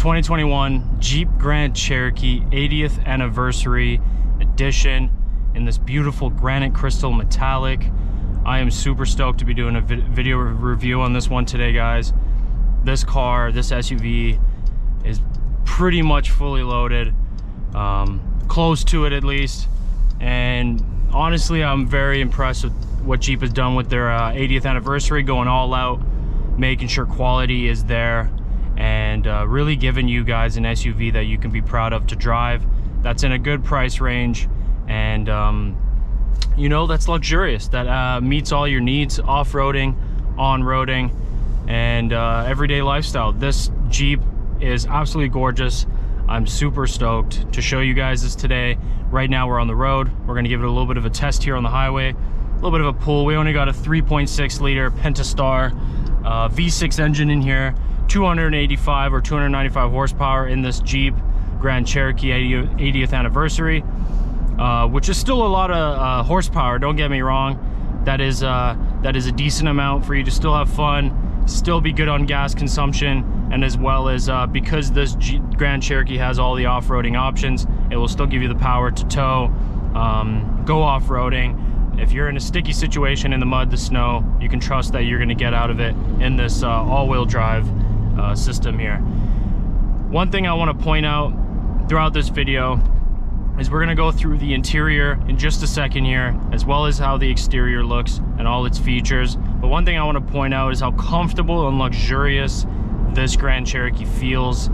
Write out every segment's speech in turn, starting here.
2021 Jeep Grand Cherokee 80th anniversary edition in this beautiful granite crystal metallic. I am super stoked to be doing a video review on this one today, guys. This car, this SUV is pretty much fully loaded, close to it at least. And honestly, I'm very impressed with what Jeep has done with their 80th anniversary, going all out, making sure quality is there, and really giving you guys an SUV that you can be proud of to drive, that's in a good price range, and you know, that's luxurious, that meets all your needs, off-roading, on-roading, and everyday lifestyle. This Jeep is absolutely gorgeous. I'm super stoked to show you guys this today. Right now we're on the road. We're gonna give it a little bit of a test here on the highway, a little bit of a pull. We only got a 3.6 liter Pentastar V6 engine in here, 285 or 295 horsepower in this Jeep Grand Cherokee 80th anniversary, which is still a lot of horsepower, don't get me wrong. That is a decent amount for you to still have fun, still be good on gas consumption, and as well as because this Grand Cherokee has all the off-roading options, it will still give you the power to tow, go off-roading. If you're in a sticky situation in the mud, the snow, you can trust that you're going to get out of it in this all-wheel drive system here. One thing I want to point out throughout this video is we're going to go through the interior in just a second here, as well as how the exterior looks and all its features. But one thing I want to point out is how comfortable and luxurious this Grand Cherokee feels,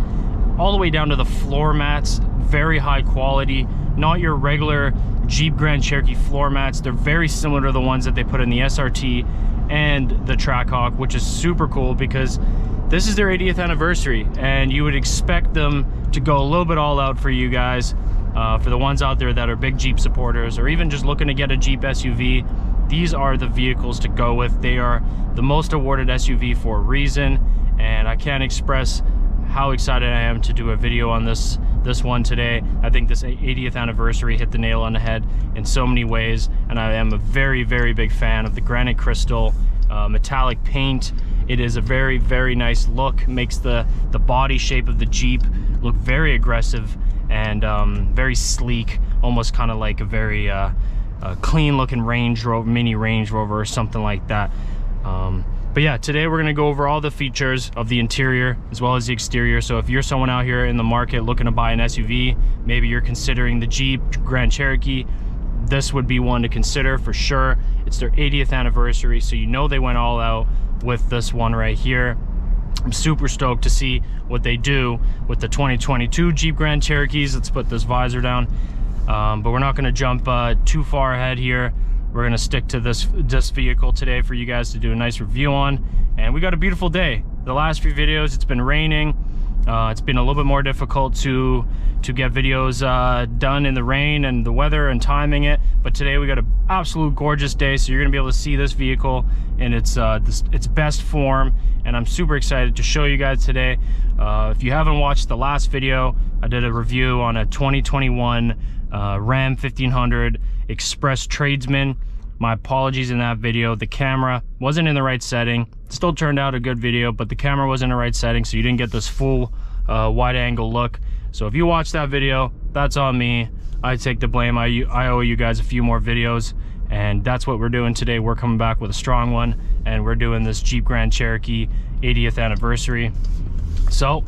all the way down to the floor mats. Very high quality, not your regular Jeep Grand Cherokee floor mats. They're very similar to the ones that they put in the SRT and the Trackhawk, which is super cool because this is their 80th anniversary, and you would expect them to go a little bit all out for you guys. For the ones out there that are big Jeep supporters, or even just looking to get a Jeep SUV, these are the vehicles to go with. They are the most awarded SUV for a reason, and I can't express how excited I am to do a video on this one today. I think this 80th anniversary hit the nail on the head in so many ways, and I am a very, very big fan of the granite crystal metallic paint. It is a very, very nice look, makes the body shape of the Jeep look very aggressive and very sleek, almost kind of like a very clean looking Range Rover, mini Range Rover or something like that. But yeah, today we're gonna go over all the features of the interior as well as the exterior. So if you're someone out here in the market looking to buy an SUV, maybe you're considering the Jeep Grand Cherokee, this would be one to consider for sure. It's their 80th anniversary, so you know they went all out with this one right here. I'm super stoked to see what they do with the 2022 Jeep Grand Cherokees. Let's put this visor down, but we're not going to jump too far ahead here. We're going to stick to this vehicle today for you guys to do a nice review on. And we got a beautiful day. The last few videos, it's been raining. It's been a little bit more difficult to get videos done in the rain and the weather and timing it, but today we got an absolute gorgeous day, so you're gonna be able to see this vehicle in its best form, and I'm super excited to show you guys today. If you haven't watched the last video, I did a review on a 2021 Ram 1500 Express Tradesman. My apologies in that video, the camera wasn't in the right setting. Still turned out a good video, but the camera wasn't in the right setting, so you didn't get this full wide angle look. So if you watched that video, that's on me. I take the blame. I owe you guys a few more videos, and that's what we're doing today. We're coming back with a strong one, and we're doing this Jeep Grand Cherokee 80th anniversary. So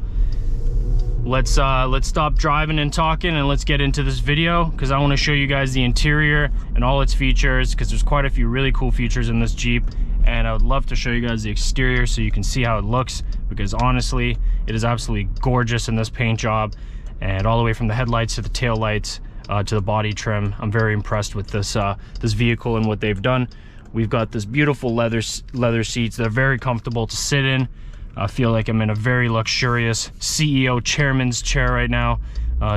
let's stop driving and talking, and let's get into this video, because I want to show you guys the interior and all its features, because there's quite a few really cool features in this Jeep, and I would love to show you guys the exterior so you can see how it looks, because honestly it is absolutely gorgeous in this paint job, and all the way from the headlights to the tail lights to the body trim. I'm very impressed with this this vehicle and what they've done. We've got this beautiful leather seats. They're very comfortable to sit in. I feel like I'm in a very luxurious CEO chairman's chair right now,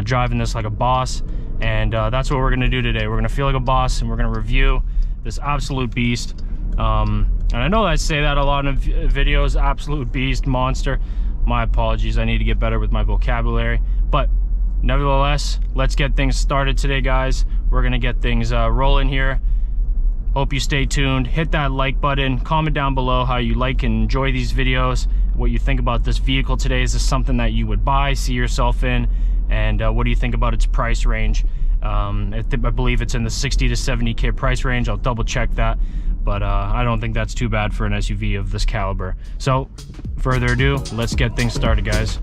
driving this like a boss, and that's what we're gonna do today. We're gonna feel like a boss, and we're gonna review this absolute beast. And I know I say that a lot in videos, absolute beast, monster. My apologies, I need to get better with my vocabulary, but nevertheless, let's get things started today, guys. We're gonna get things rolling here. Hope you stay tuned, hit that like button, comment down below how you like and enjoy these videos, what you think about this vehicle today. Is this something that you would buy, see yourself in, and what do you think about its price range? I believe it's in the 60 to 70K price range. I'll double check that, but I don't think that's too bad for an SUV of this caliber. So further ado, let's get things started, guys.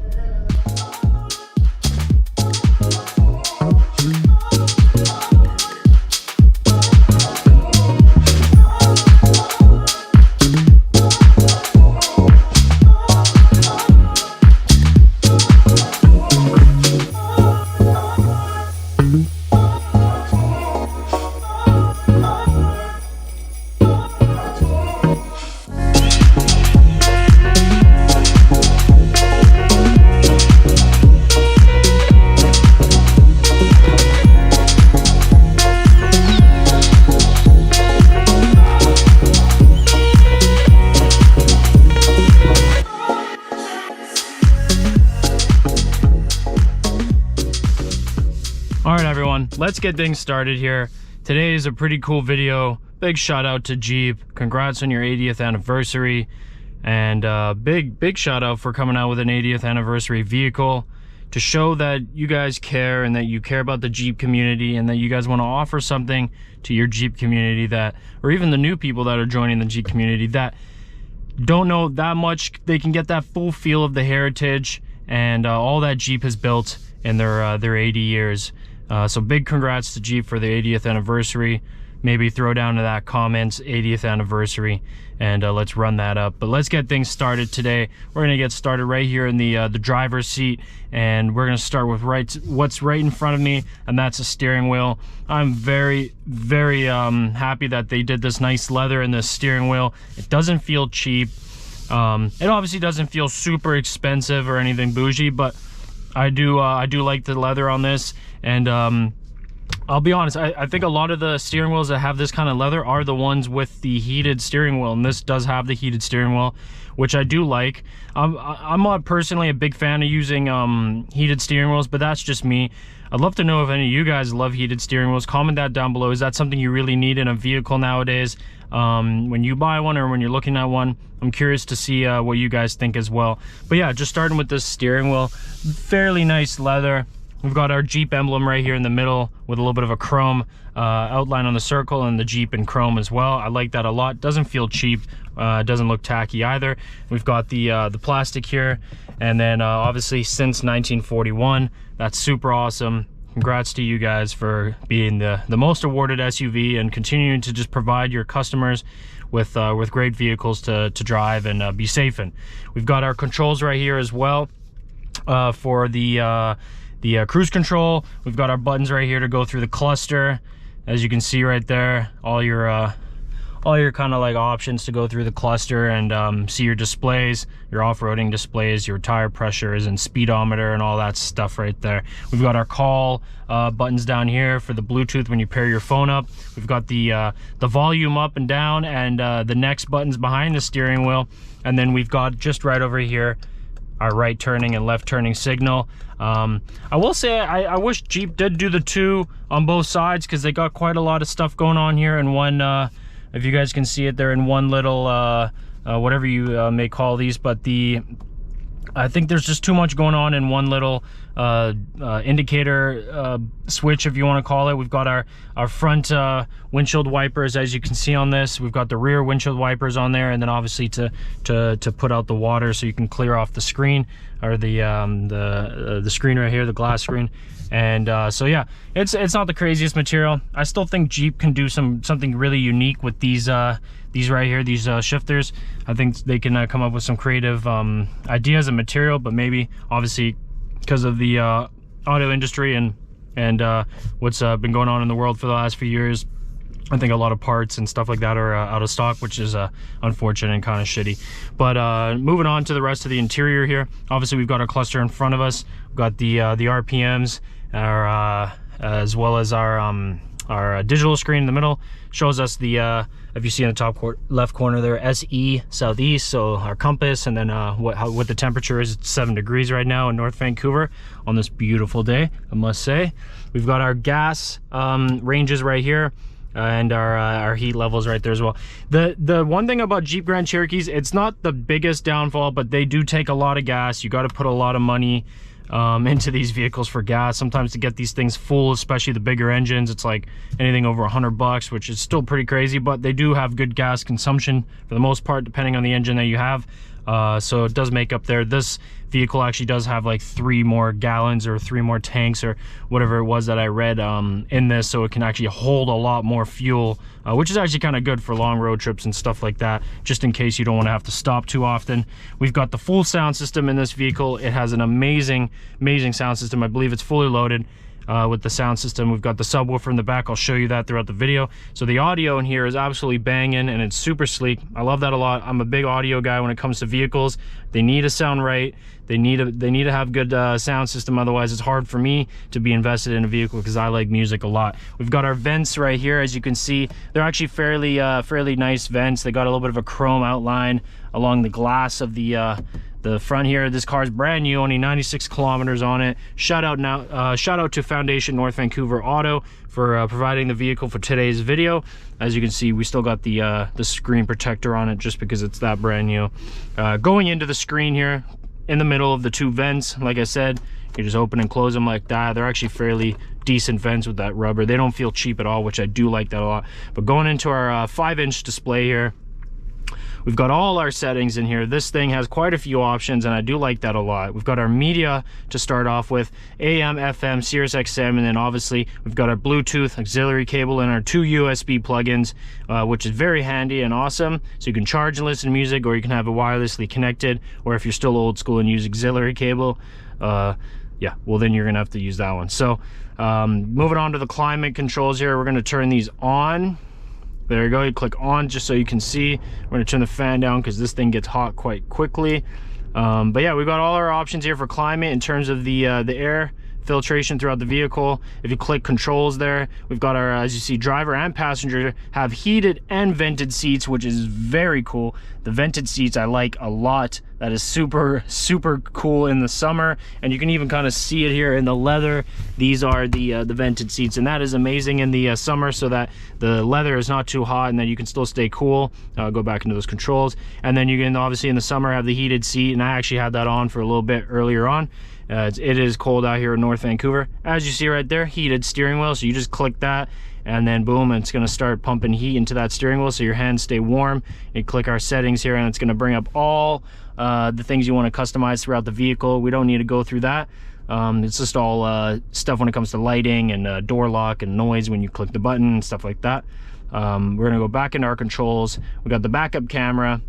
All right, everyone, let's get things started here. Today is a pretty cool video. Big shout out to Jeep. Congrats on your 80th anniversary. And big shout out for coming out with an 80th anniversary vehicle to show that you guys care and that you care about the Jeep community and that you guys want to offer something to your Jeep community that, or even the new people that are joining the Jeep community that don't know that much. They can get that full feel of the heritage and all that Jeep has built in their 80 years. So big congrats to Jeep for the 80th anniversary. Maybe throw down to that comments 80th anniversary, and let's run that up. But let's get things started today. We're gonna get started right here in the driver's seat, and we're gonna start with what's right in front of me, and that's a steering wheel. I'm very happy that they did this nice leather in this steering wheel. It doesn't feel cheap. It obviously doesn't feel super expensive or anything bougie, but I do like the leather on this. And I'll be honest, I think a lot of the steering wheels that have this kind of leather are the ones with the heated steering wheel, and this does have the heated steering wheel, which I do like. I'm not personally a big fan of using heated steering wheels, but that's just me. I'd love to know if any of you guys love heated steering wheels. Comment that down below. Is that something you really need in a vehicle nowadays? When you buy one or when you're looking at one, I'm curious to see what you guys think as well. But yeah, just starting with this steering wheel, fairly nice leather. We've got our Jeep emblem right here in the middle with a little bit of a chrome outline on the circle, and the Jeep in chrome as well. I like that a lot. Doesn't feel cheap. Doesn't look tacky either. We've got the plastic here, and then obviously since 1941. That's super awesome. Congrats to you guys for being the most awarded SUV and continuing to just provide your customers with great vehicles to drive and be safe in. We've got our controls right here as well for the cruise control. We've got our buttons right here to go through the cluster. As you can see right there, all your kind of like options to go through the cluster and see your displays, your off-roading displays, your tire pressures and speedometer and all that stuff right there. We've got our call buttons down here for the Bluetooth when you pair your phone up. We've got the volume up and down, and the next buttons behind the steering wheel. And then we've got just right over here our right turning and left turning signal. I will say I wish Jeep did do the two on both sides, because they got quite a lot of stuff going on here in one. If you guys can see it, they're in one little whatever you may call these, but I think there's just too much going on in one little indicator switch, if you want to call it. We've got our front windshield wipers, as you can see on this. We've got the rear windshield wipers on there, and then obviously to put out the water so you can clear off the screen, or the screen right here, the glass screen. And so yeah, it's not the craziest material. I still think Jeep can do something really unique with these right here, these shifters. I think they can come up with some creative ideas and material, but maybe obviously because of the auto industry and what's been going on in the world for the last few years, I think a lot of parts and stuff like that are out of stock, which is unfortunate and kind of shitty. But moving on to the rest of the interior here, obviously we've got our cluster in front of us. We've got the RPMs, as well as our digital screen in the middle. Shows us the if you see in the top left corner there, SE southeast, so our compass, and then what the temperature is. It's 7 degrees right now in North Vancouver on this beautiful day, I must say. We've got our gas ranges right here. and our heat levels right there as well. The one thing about Jeep Grand Cherokees, it's not the biggest downfall, but they do take a lot of gas. You got to put a lot of money into these vehicles for gas. Sometimes to get these things full, especially the bigger engines, it's like anything over $100, which is still pretty crazy, but they do have good gas consumption for the most part, depending on the engine that you have. So it does make up there. This vehicle actually does have like 3 more gallons or 3 more tanks or whatever it was that I read in this, so it can actually hold a lot more fuel, which is actually kind of good for long road trips and stuff like that, just in case you don't want to have to stop too often. We've got the full sound system in this vehicle. It has an amazing sound system. I believe it's fully loaded with the sound system. We've got the subwoofer in the back. I'll show you that throughout the video. So the audio in here is absolutely banging, and it's super sleek. I love that a lot. I'm a big audio guy when it comes to vehicles. They need to sound right. They need to have good sound system. Otherwise, it's hard for me to be invested in a vehicle because I like music a lot. We've got our vents right here. As you can see, they're actually fairly nice vents. They got a little bit of a chrome outline along the glass of the front here. This car is brand new, only 96 kilometers on it. Shout out to Foundation North Vancouver Auto for providing the vehicle for today's video. As you can see, we still got the screen protector on it just because it's that brand new. Going into the screen here, in the middle of the 2 vents, like I said, you just open and close them like that. They're actually fairly decent vents with that rubber. They don't feel cheap at all, which I do like that a lot. But going into our 5-inch display here, we've got all our settings in here. This thing has quite a few options, and I do like that a lot. We've got our media to start off with, AM, FM, Sirius XM, and then obviously we've got our Bluetooth auxiliary cable and our 2 USB plugins, which is very handy and awesome. So you can charge and listen to music, or you can have it wirelessly connected, or if you're still old school and use auxiliary cable, yeah, well then you're gonna have to use that one. So moving on to the climate controls here, we're gonna turn these on. There you go, you click on just so you can see. We're gonna turn the fan down because this thing gets hot quite quickly. But yeah, we've got all our options here for climate in terms of the air filtration throughout the vehicle. If you click controls there, we've got our, as you see, driver and passenger have heated and vented seats, which is very cool. The vented seats I like a lot. That is super cool in the summer, and you can even kind of see it here in the leather. These are the vented seats, and that is amazing in the summer, so that the leather is not too hot and then you can still stay cool. Go back into those controls, and then you can obviously in the summer have the heated seat, and I actually had that on for a little bit earlier on. It is cold out here in North Vancouver. As you see right there, heated steering wheel, so you just click that and then boom, it's going to start pumping heat into that steering wheel so your hands stay warm. You click our settings here and it's going to bring up all the things you want to customize throughout the vehicle. We don't need to go through that. It's just all stuff when it comes to lighting and door lock and noise when you click the button and stuff like that. We're going to go back into our controls. We got the backup camera.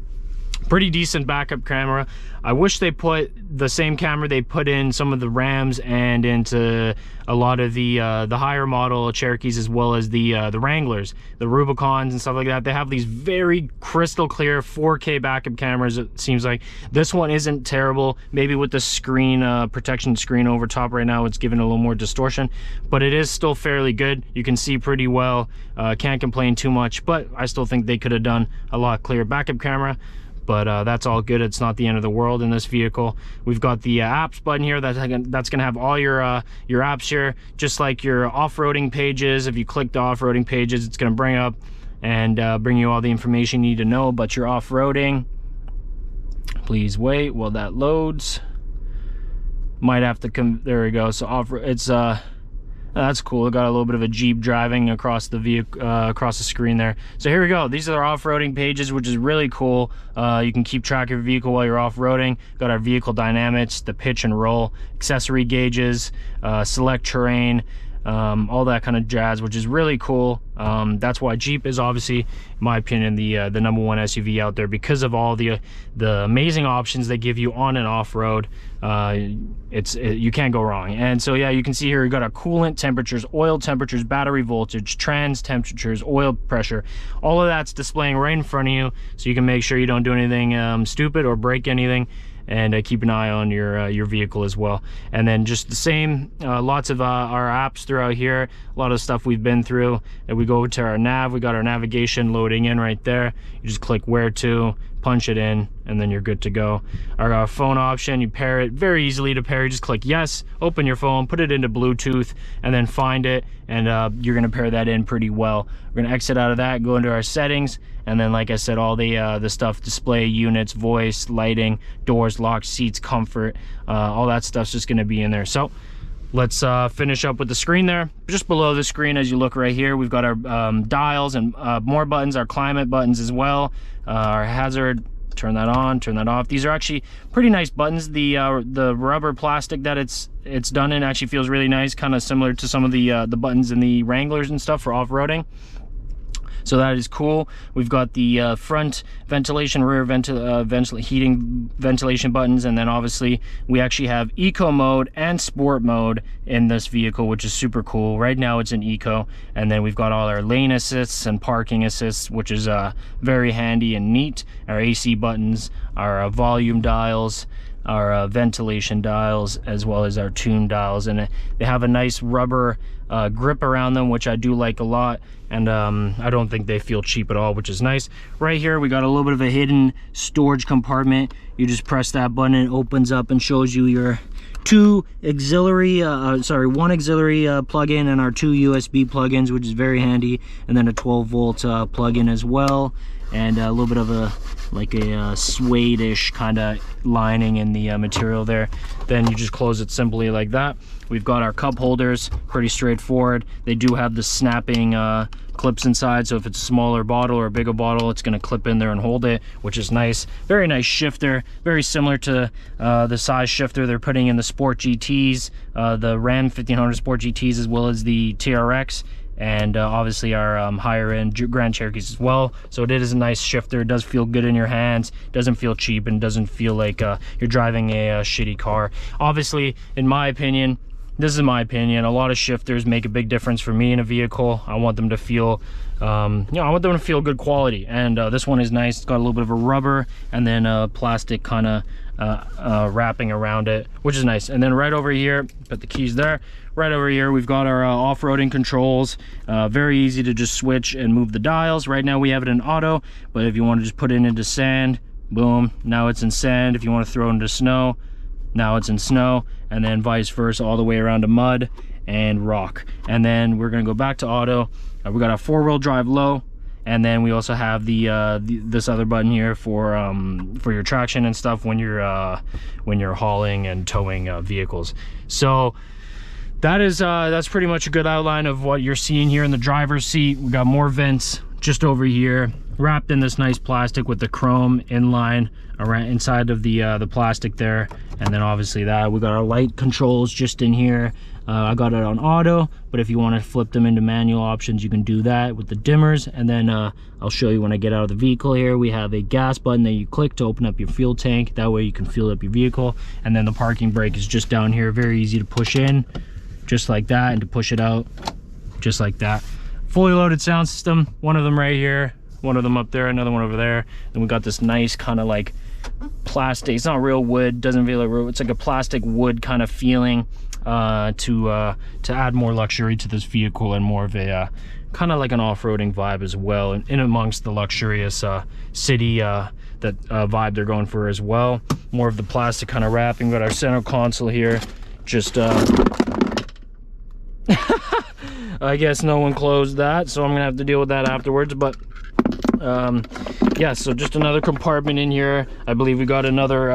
Pretty decent backup camera. I wish they put the same camera they put in some of the Rams and into a lot of the higher model Cherokees, as well as the Wranglers, the Rubicons and stuff like that. They have these very crystal clear 4K backup cameras. It seems like this one isn't terrible. Maybe with the screen protection screen over top right now, it's giving a little more distortion, but it is still fairly good. You can see pretty well. Can't complain too much, but I still think they could have done a lot clearer backup camera. But that's all good. It's not the end of the world in this vehicle. We've got the apps button here. That's gonna have all your apps here, just like your off-roading pages. If you click the off-roading pages, it's gonna bring up and bring you all the information you need to know about your off-roading. Please wait while that loads. Might have to come. There we go. So it's that's cool. It got a little bit of a Jeep driving across the vehicle, across the screen there. So here we go. These are our off-roading pages, which is really cool. You can keep track of your vehicle while you're off-roading. Got our vehicle dynamics, the pitch and roll, accessory gauges, select terrain, all that kind of jazz, which is really cool. That's why Jeep is obviously, in my opinion, the #1 SUV out there, because of all the amazing options they give you on and off-road. You can't go wrong. And so yeah, you can see here, you got our coolant temperatures, oil temperatures, battery voltage, trans temperatures, oil pressure. All of that's displaying right in front of you, so you can make sure you don't do anything stupid or break anything. And keep an eye on your vehicle as well. And then just the same, lots of our apps throughout here, a lot of stuff we've been through. And we go to our nav, we got our navigation loading in right there. You just click where to, punch it in, and then you're good to go. Our phone option, you pair it, very easily to pair. You just click yes, open your phone, put it into Bluetooth, and then find it, and you're gonna pair that in pretty well. We're gonna exit out of that, go into our settings, and then like I said, all the stuff, display, units, voice, lighting, doors, locks, seats, comfort, all that stuff's just gonna be in there. So let's finish up with the screen there. Just below the screen, as you look right here, we've got our dials and more buttons, our climate buttons as well, our hazard, turn that on, turn that off. These are actually pretty nice buttons. The rubber plastic that it's done in actually feels really nice, kind of similar to some of the buttons in the Wranglers and stuff for off-roading. So that is cool. We've got the front ventilation, rear heating ventilation buttons, and then obviously we actually have eco mode and sport mode in this vehicle, which is super cool. Right now it's in eco, and then we've got all our lane assists and parking assists, which is very handy and neat. Our AC buttons, our volume dials, our ventilation dials, as well as our tune dials, and they have a nice rubber grip around them, which I do like a lot, and I don't think they feel cheap at all, which is nice. Right here we got a little bit of a hidden storage compartment. You just press that button, it opens up and shows you your one auxiliary plug-in and our 2 USB plug-ins, which is very handy, and then a 12-volt plug-in as well, and a little bit of a suede-ish kind of lining in the material there. Then you just close it simply like that. We've got our cup holders, pretty straightforward. They do have the snapping clips inside, so if it's a smaller bottle or a bigger bottle, it's going to clip in there and hold it, which is nice. Very nice shifter, very similar to the size shifter they're putting in the Sport GTs, the Ram 1500 Sport GTs, as well as the TRX, and obviously our higher end Grand Cherokees as well. So it is a nice shifter. It does feel good in your hands, doesn't feel cheap, and doesn't feel like you're driving a shitty car. Obviously, in my opinion, this is my opinion, a lot of shifters make a big difference for me in a vehicle. I want them to feel I want them to feel good quality, and this one is nice. It's got a little bit of a rubber and then a plastic kind of wrapping around it, which is nice. And then right over here, put the keys there. Right over here we've got our off-roading controls. Very easy to just switch and move the dials. Right now we have it in auto, but if you want to just put it into sand, boom, now it's in sand. If you want to throw it into snow, now it's in snow, and then vice versa all the way around to mud and rock. And then we're going to go back to auto. We got a 4-wheel drive low, and then we also have this other button here for your traction and stuff when you're hauling and towing vehicles. So that's pretty much a good outline of what you're seeing here in the driver's seat. We got more vents just over here, wrapped in this nice plastic with the chrome inline around inside of the plastic there. And then obviously we got our light controls just in here. I got it on auto, but if you want to flip them into manual options, you can do that with the dimmers. And then I'll show you when I get out of the vehicle here. We have a gas button that you click to open up your fuel tank. That way you can fuel up your vehicle. And then the parking brake is just down here, very easy to push in just like that, and to push it out just like that. Fully loaded sound system, one of them right here, one of them up there, another one over there. And we got this nice kind of like plastic, it's not real wood, doesn't feel like real, it's like a plastic wood kind of feeling to add more luxury to this vehicle, and more of a kind of like an off-roading vibe as well, and in amongst the luxurious city vibe they're going for as well. More of the plastic kind of wrapping. Got our center console here, just I guess no one closed that, so I'm gonna have to deal with that afterwards. But yeah, so just another compartment in here. I believe we got another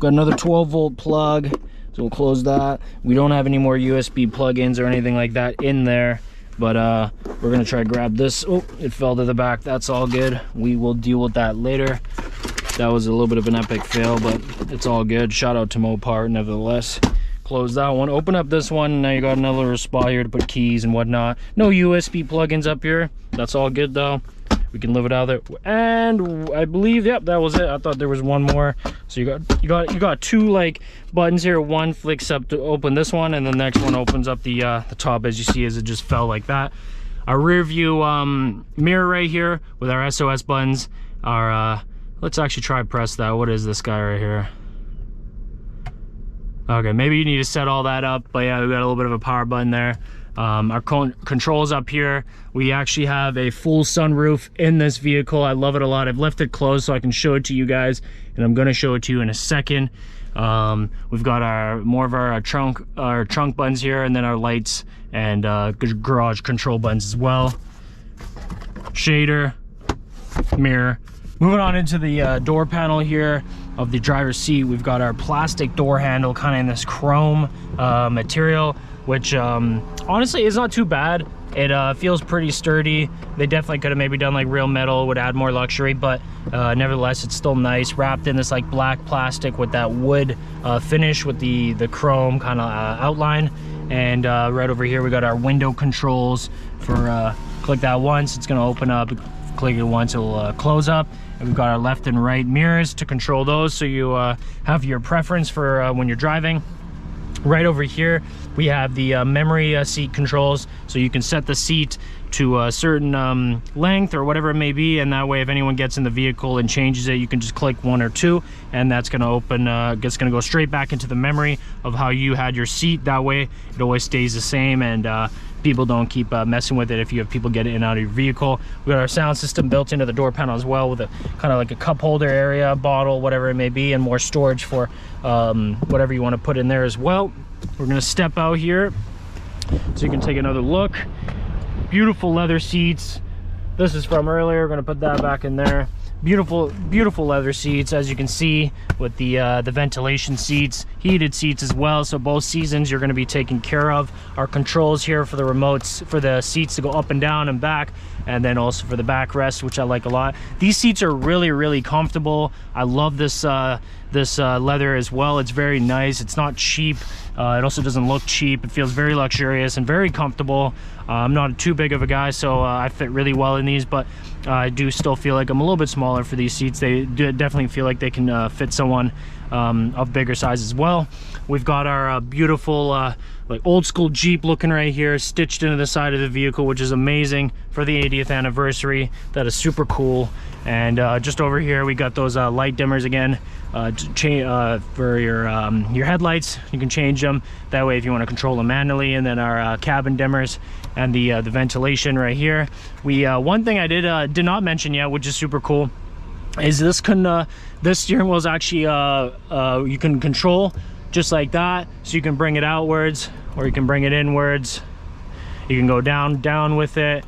12-volt plug, so we'll close that. We don't have any more USB plug-ins or anything like that in there, but we're gonna try to grab this. Oh, it fell to the back. That's all good. We will deal with that later. That was a little bit of an epic fail, but it's all good. Shout out to Mopar nevertheless. Close that one, open up this one. Now you got another little spot here to put keys and whatnot. No USB plugins up here. That's all good though. We can live it out there. And I believe, yep, that was it. I thought there was one more. So you got two like buttons here. One flicks up to open this one, and the next one opens up the top, as you see, as it just fell like that. Our rear view mirror right here with our SOS buttons. Our let's actually try press that. What is this guy right here? Okay, maybe you need to set all that up, but yeah, we got a little bit of a power button there. Our controls up here. We actually have a full sunroof in this vehicle. I love it a lot. I've left it closed so I can show it to you guys. and I'm going to show it to you in a second. We've got more of our trunk buttons here, and then our lights and garage control buttons as well. Shader, mirror. Moving on into the door panel here of the driver's seat, we've got our plastic door handle, kind of in this chrome material, which honestly is not too bad. It feels pretty sturdy. They definitely could have maybe done like real metal, would add more luxury, but nevertheless it's still nice, wrapped in this like black plastic with that wood finish with the chrome kind of outline. And right over here we got our window controls for click that once, it's going to open up, click it once, it'll close up. And we've got our left and right mirrors to control those, so you have your preference for when you're driving. Right over here we have the memory seat controls, so you can set the seat to a certain length or whatever it may be, and that way if anyone gets in the vehicle and changes it, you can just click 1 or 2, and that's going to open, it's going to go straight back into the memory of how you had your seat. That way it always stays the same, and people don't keep messing with it if you have people get in and out of your vehicle. We got our sound system built into the door panel as well, with a kind of like a cup holder area, bottle, whatever it may be, and more storage for whatever you want to put in there as well. We're going to step out here so you can take another look. Beautiful leather seats. This is from earlier. We're going to put that back in there. Beautiful leather seats, as you can see, with the ventilation seats, heated seats as well, so both seasons you're going to be taken care of. Our controls here for the remotes, for the seats to go up and down and back, and then also for the backrest, which I like a lot. These seats are really comfortable. I love this leather as well. It's very nice. It's not cheap. It also doesn't look cheap. It feels very luxurious and very comfortable. I'm not too big of a guy, so I fit really well in these, but I do still feel like I'm a little bit smaller for these seats. They definitely feel like they can fit someone of bigger size as well. We've got our beautiful like old school Jeep looking right here, stitched into the side of the vehicle, which is amazing for the 80th anniversary. That is super cool. And just over here we got those light dimmers again, for your headlights. You can change them that way if you want to control them manually. And then our cabin dimmers and the ventilation right here. One thing I did not mention yet, which is super cool, is this steering wheel is actually you can control just like that, so you can bring it outwards or you can bring it inwards. You can go down with it,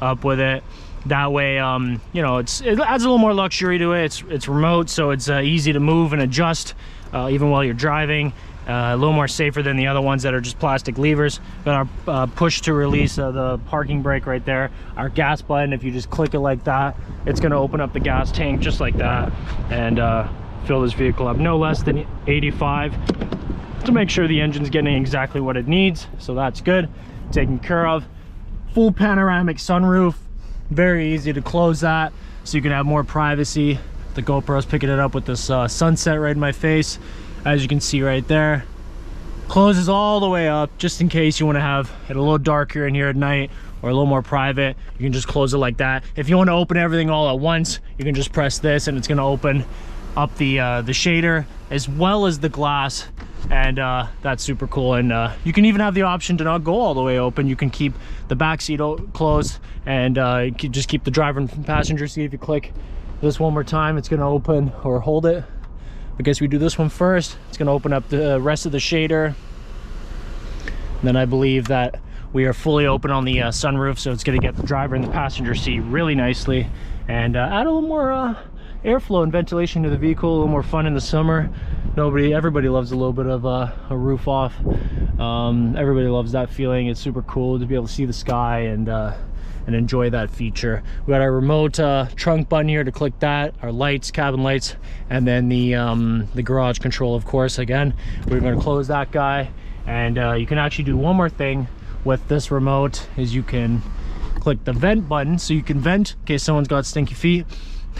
up with it. That way you know, it adds a little more luxury to it. It's remote, so it's easy to move and adjust even while you're driving. A little more safer than the other ones that are just plastic levers. Got our push to release the parking brake right there. Our gas button, if you just click it like that, it's going to open up the gas tank just like that and fill this vehicle up no less than 85, to make sure the engine's getting exactly what it needs. So that's good, taken care of. Full panoramic sunroof, very easy to close that so you can have more privacy. The GoPro's picking it up with this sunset right in my face. As you can see right there, closes all the way up, just in case you want to have it a little darker in here at night or a little more private. You can just close it like that. If you want to open everything all at once, you can just press this and it's going to open up the shader as well as the glass, and that's super cool. And you can even have the option to not go all the way open. You can keep the back seat closed and you can just keep the driver and passenger seat. If you click this one more time, it's going to open, or hold it. I guess we do this one first. It's going to open up the rest of the shader. And then I believe that we are fully open on the sunroof, so it's going to get the driver and the passenger seat really nicely and add a little more airflow and ventilation to the vehicle. A little more fun in the summer. Everybody loves a little bit of a roof off. Everybody loves that feeling. It's super cool to be able to see the sky and enjoy that feature. We got our remote trunk button here to click that, our lights, cabin lights, and then the garage control, of course. Again, we're going to close that guy, and you can actually do one more thing with this remote, is you can click the vent button, so you can vent in case someone's got stinky feet.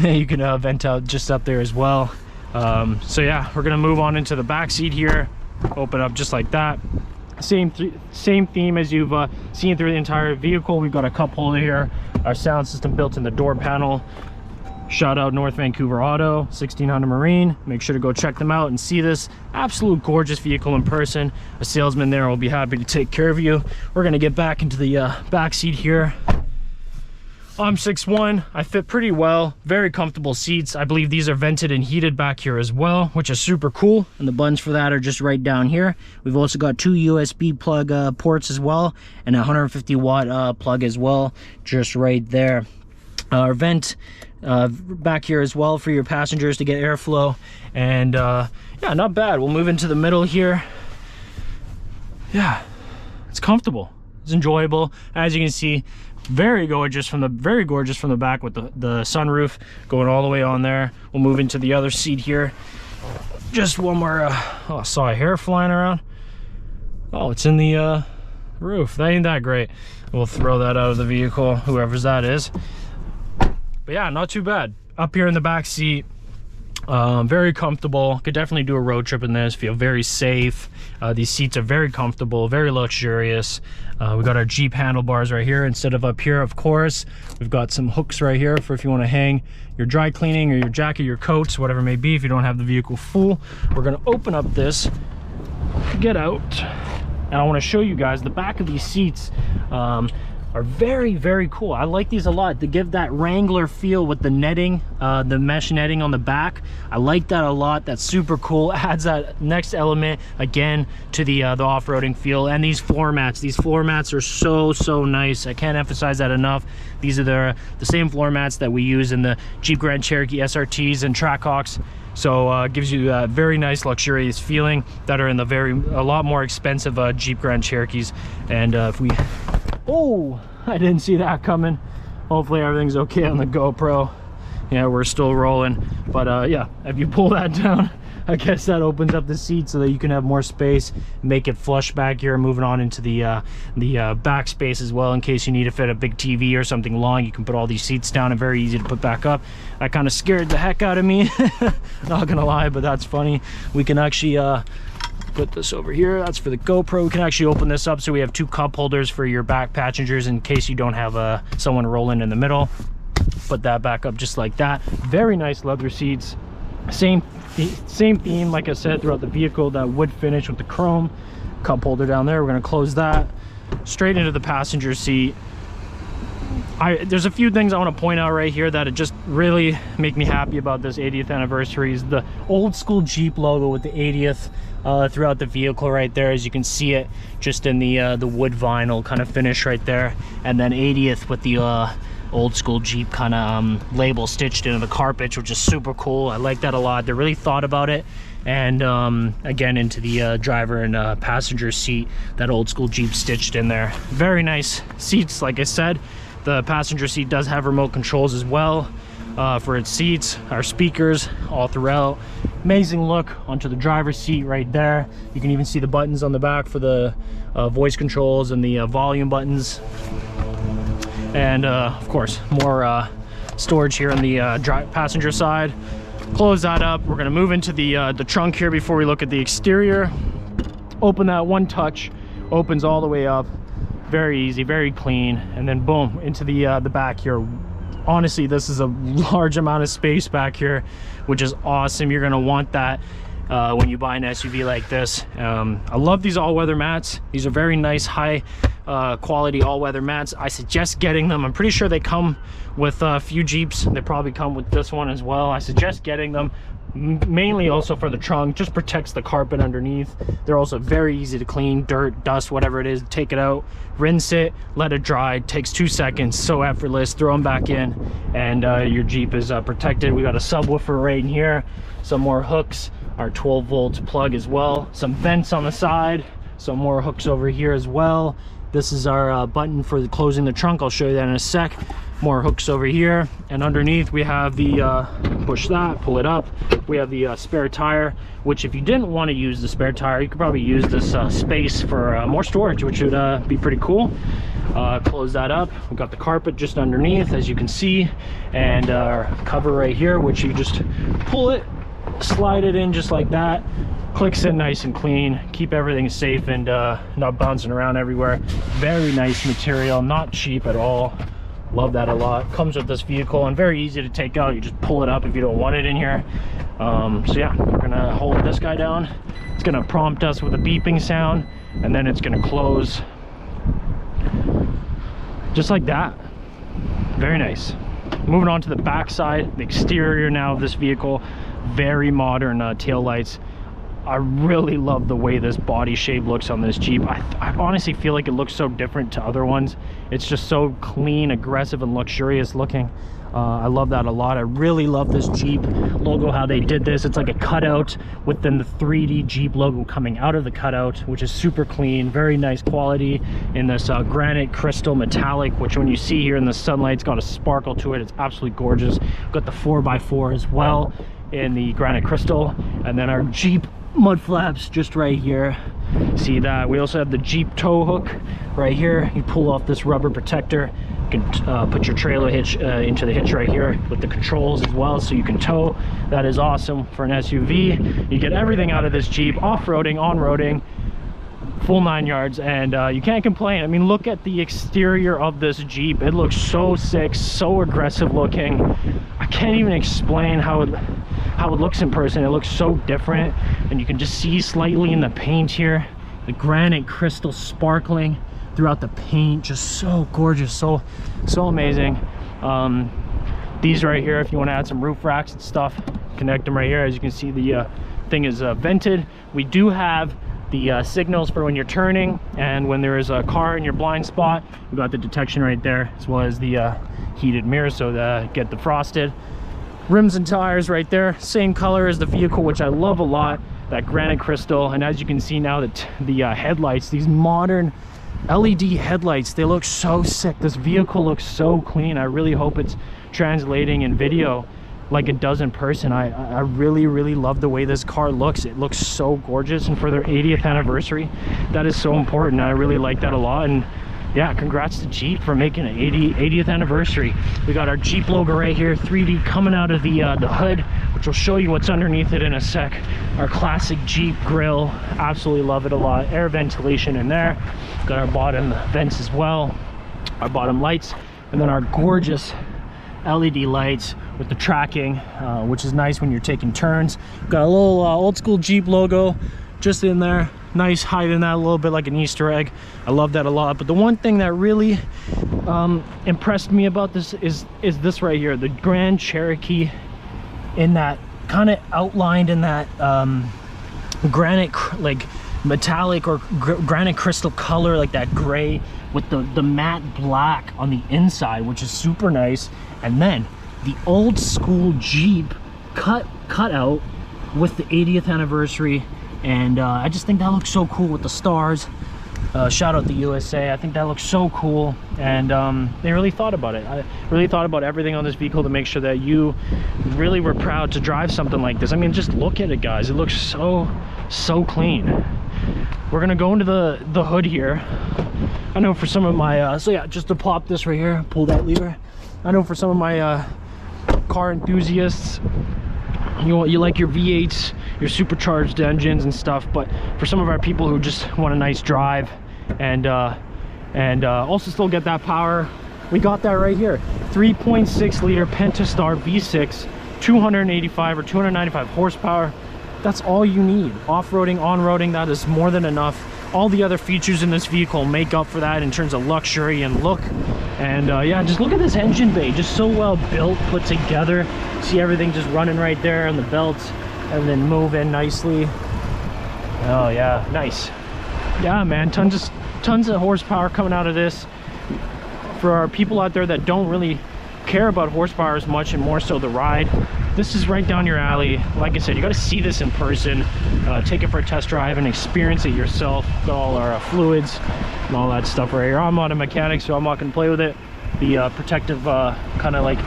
You can vent out just up there as well. So yeah, we're gonna move on into the back seat here. Open up just like that. Same theme as you've seen through the entire vehicle. We've got a cup holder here, our sound system built in the door panel. Shout out North Vancouver Auto, 1600 Marine. Make sure to go check them out and see this absolute gorgeous vehicle in person. A salesman there will be happy to take care of you. We're gonna get back into the back seat here. I'm 6'1", I fit pretty well, very comfortable seats. I believe these are vented and heated back here as well, which is super cool. And the buttons for that are just right down here. We've also got 2 USB plug ports as well, and a 150 watt plug as well, just right there. Our vent back here as well for your passengers to get airflow. And yeah, not bad. We'll move into the middle here. Yeah, it's comfortable, it's enjoyable. As you can see, very gorgeous from the back with the sunroof going all the way on there. We'll move into the other seat here. Just one more. Oh, I saw a hair flying around. Oh, it's in the roof. That ain't that great. We'll throw that out of the vehicle, whoever's that is. But yeah, not too bad. Up here in the back seat, very comfortable. Could definitely do a road trip in this. Feel very safe. These seats are very comfortable, very luxurious. We got our Jeep handlebars right here instead of up here, of course. We've got some hooks right here for if you want to hang your dry cleaning or your jacket, your coats, whatever it may be, if you don't have the vehicle full. We're going to open up this, get out, and I want to show you guys the back of these seats. Are very cool. I like these a lot to give that Wrangler feel with the netting, the mesh netting on the back. I like that a lot. That's super cool. Adds that next element again to the off-roading feel. And these floor mats are so nice. I can't emphasize that enough. These are the same floor mats that we use in the Jeep Grand Cherokee SRTs and Trackhawks. So gives you a very nice luxurious feeling that are in the a lot more expensive Jeep Grand Cherokees. And if we, oh, I didn't see that coming. Hopefully everything's okay on the GoPro. Yeah, we're still rolling. But yeah, if you pull that down, I guess that opens up the seat so that you can have more space, make it flush back here. Moving on into the back space as well, in case you need to fit a big TV or something long. You can put all these seats down and very easy to put back up. That kind of scared the heck out of me. Not gonna lie, but that's funny. We can actually put this over here. That's for the GoPro. We can actually open this up so we have 2 cup holders for your back passengers in case you don't have someone rolling in the middle. Put that back up just like that. Very nice leather seats. Same theme, like I said, throughout the vehicle. That wood finish with the chrome cup holder down there. We're going to close that. Straight into the passenger seat. There's a few things I want to point out right here that it just really make me happy about this 80th anniversary. Is the old school Jeep logo with the 80th throughout the vehicle right there, as you can see it just in the wood vinyl kind of finish right there, and then 80th with the old school Jeep kind of label stitched into the carpet, which is super cool. I like that a lot. They really thought about it. And again, into the driver and passenger seat, that old school Jeep stitched in there. Very nice seats. Like I said, the passenger seat does have remote controls as well for its seats, our speakers all throughout. Amazing look onto the driver's seat right there. You can even see the buttons on the back for the voice controls and the volume buttons. And of course, more storage here on the passenger side. Close that up. We're gonna move into the trunk here before we look at the exterior. Open that one touch, opens all the way up. Very easy, very clean. And then boom, into the back here. Honestly, this is a large amount of space back here, which is awesome. You're gonna want that when you buy an SUV like this. I love these all-weather mats. These are very nice, high quality all-weather mats. I suggest getting them. I'm pretty sure they come with a few Jeeps. They probably come with this one as well. I suggest getting them, mainly also for the trunk. Just protects the carpet underneath. They're also very easy to clean. Dirt, dust, whatever it is, take it out, rinse it, let it dry. It takes 2 seconds, so effortless. Throw them back in and your Jeep is protected. We got a subwoofer right in here, some more hooks, our 12-volt plug as well, some vents on the side, some more hooks over here as well. This is our button for closing the trunk. I'll show you that in a sec. More hooks over here, and underneath we have the push that, pull it up. We have the spare tire, which if you didn't want to use the spare tire, you could probably use this space for more storage, which would be pretty cool. Close that up. We've got the carpet just underneath, as you can see, and our cover right here, which you just pull it, slide it in just like that. Clicks in nice and clean. Keep everything safe and not bouncing around everywhere. Very nice material, not cheap at all. Love that a lot. Comes with this vehicle and very easy to take out. You just pull it up if you don't want it in here. So yeah, we're gonna hold this guy down. It's gonna prompt us with a beeping sound, and then it's gonna close just like that. Very nice. Moving on to the back side, the exterior now of this vehicle, very modern tail lights. I really love the way this body shape looks on this Jeep. I honestly feel like it looks so different to other ones. It's just so clean, aggressive, and luxurious looking. I love that a lot. I really love this Jeep logo, how they did this. It's like a cutout within the 3D Jeep logo coming out of the cutout, which is super clean, very nice quality in this granite crystal metallic, which when you see here in the sunlight, it's got a sparkle to it. It's absolutely gorgeous. Got the 4x4 as well in the granite crystal, and then our Jeep mud flaps just right here. See that? We also have the Jeep tow hook right here. You pull off this rubber protector. You can put your trailer hitch into the hitch right here with the controls as well, so you can tow. That is awesome for an SUV. You get everything out of this Jeep, off-roading, on-roading, full 9 yards, and you can't complain. I mean, look at the exterior of this Jeep. It looks so sick, so aggressive looking. I can't even explain how it looks in person. It looks so different, and you can just see slightly in the paint here, the granite crystal sparkling throughout the paint. Just so gorgeous, so amazing. These right here, if you want to add some roof racks and stuff, connect them right here. As you can see, the thing is vented. We do have the signals for when you're turning and when there is a car in your blind spot. We got the detection right there, as well as the heated mirrors, so that get defrosted. Rims and tires right there, same color as the vehicle, which I love a lot, that granite crystal. And as you can see now, that the headlights, these modern LED headlights, they look so sick. This vehicle looks so clean. I really hope it's translating in video like it does in person. I really love the way this car looks. It looks so gorgeous, and for their 80th anniversary, that is so important. I really like that a lot. And yeah, congrats to Jeep for making an 80th anniversary. We got our Jeep logo right here, 3D coming out of the hood, which will show you what's underneath it in a sec. Our classic Jeep grille, absolutely love it a lot. Air ventilation in there. Got our bottom vents as well, our bottom lights, and then our gorgeous LED lights with the tracking, which is nice when you're taking turns. Got a little old school Jeep logo just in there. Nice, hiding that a little bit like an Easter egg. I love that a lot. But the one thing that really impressed me about this is this right here, the Grand Cherokee, in that kind of outlined in that granite, like metallic or granite crystal color, like that gray with the matte black on the inside, which is super nice. And then the old school Jeep cut out with the 80th anniversary. And I just think that looks so cool with the stars. Shout out the USA. I think that looks so cool, and they really thought about it. I really thought about everything on this vehicle to make sure that you really were proud to drive something like this. I mean, just look at it, guys. It looks so clean. We're gonna go into the hood here. I know for some of my so yeah, just to plop this right here, pull that lever. I know for some of my car enthusiasts, you like your V8s, your supercharged engines and stuff, but for some of our people who just want a nice drive and also still get that power, we got that right here. 3.6 liter Pentastar V6, 285 or 295 horsepower. That's all you need. Off-roading, on-roading, that is more than enough. All the other features in this vehicle make up for that in terms of luxury and look. And yeah, just look at this engine bay, just so well built, put together. See everything just running right there on the belts and then moving nicely. Oh yeah, nice. Yeah, man, tons of horsepower coming out of this. For our people out there that don't really care about horsepower as much and more so the ride, this is right down your alley. Like I said, you got to see this in person, take it for a test drive and experience it yourself. Got all our fluids and all that stuff right here. I'm not a mechanic, so I'm not gonna play with it. The protective kind of like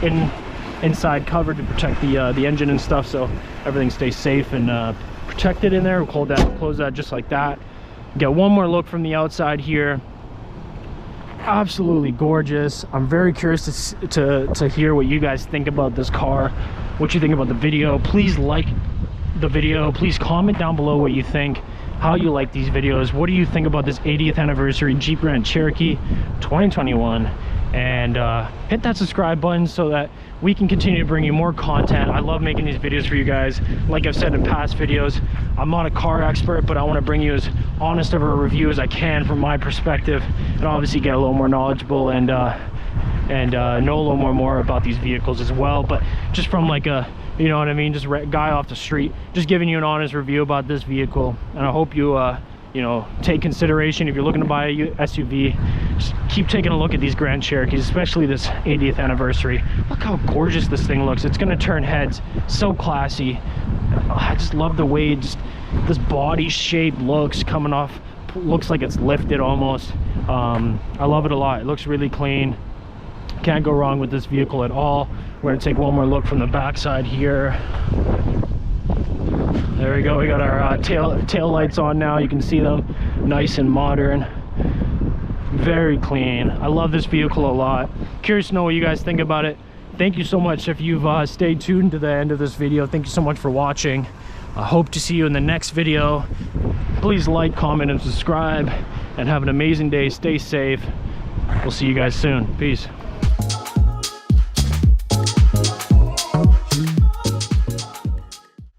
inside cover to protect the engine and stuff, so everything stays safe and protected in there. We'll close that just like that. Get one more look from the outside here. Absolutely gorgeous. I'm very curious to hear what you guys think about this car, what you think about the video. Please like the video, please comment down below what you think, how you like these videos. What do you think about this 80th anniversary Jeep Grand Cherokee 2021? And hit that subscribe button so that we can continue to bring you more content. I love making these videos for you guys. Like I've said in past videos, I'm not a car expert, but I want to bring you as honest of a review as I can from my perspective, and obviously get a little more knowledgeable and and know a little more about these vehicles as well. But just from like a, you know what I mean, just guy off the street, just giving you an honest review about this vehicle. And I hope you you know, take consideration if you're looking to buy a SUV. Just keep taking a look at these Grand Cherokees, especially this 80th anniversary. Look how gorgeous this thing looks. It's going to turn heads. So classy. I just love the way just this body shape looks coming off. Looks like it's lifted almost. I love it a lot. It looks really clean. Can't go wrong with this vehicle at all. We're going to take one more look from the backside here. There we go. We got our tail lights on now. You can see them, nice and modern, very clean. I love this vehicle a lot. Curious to know what you guys think about it. Thank you so much if you've stayed tuned to the end of this video. Thank you so much for watching. I hope to see you in the next video. Please like, comment, and subscribe, and have an amazing day. Stay safe. We'll see you guys soon. Peace.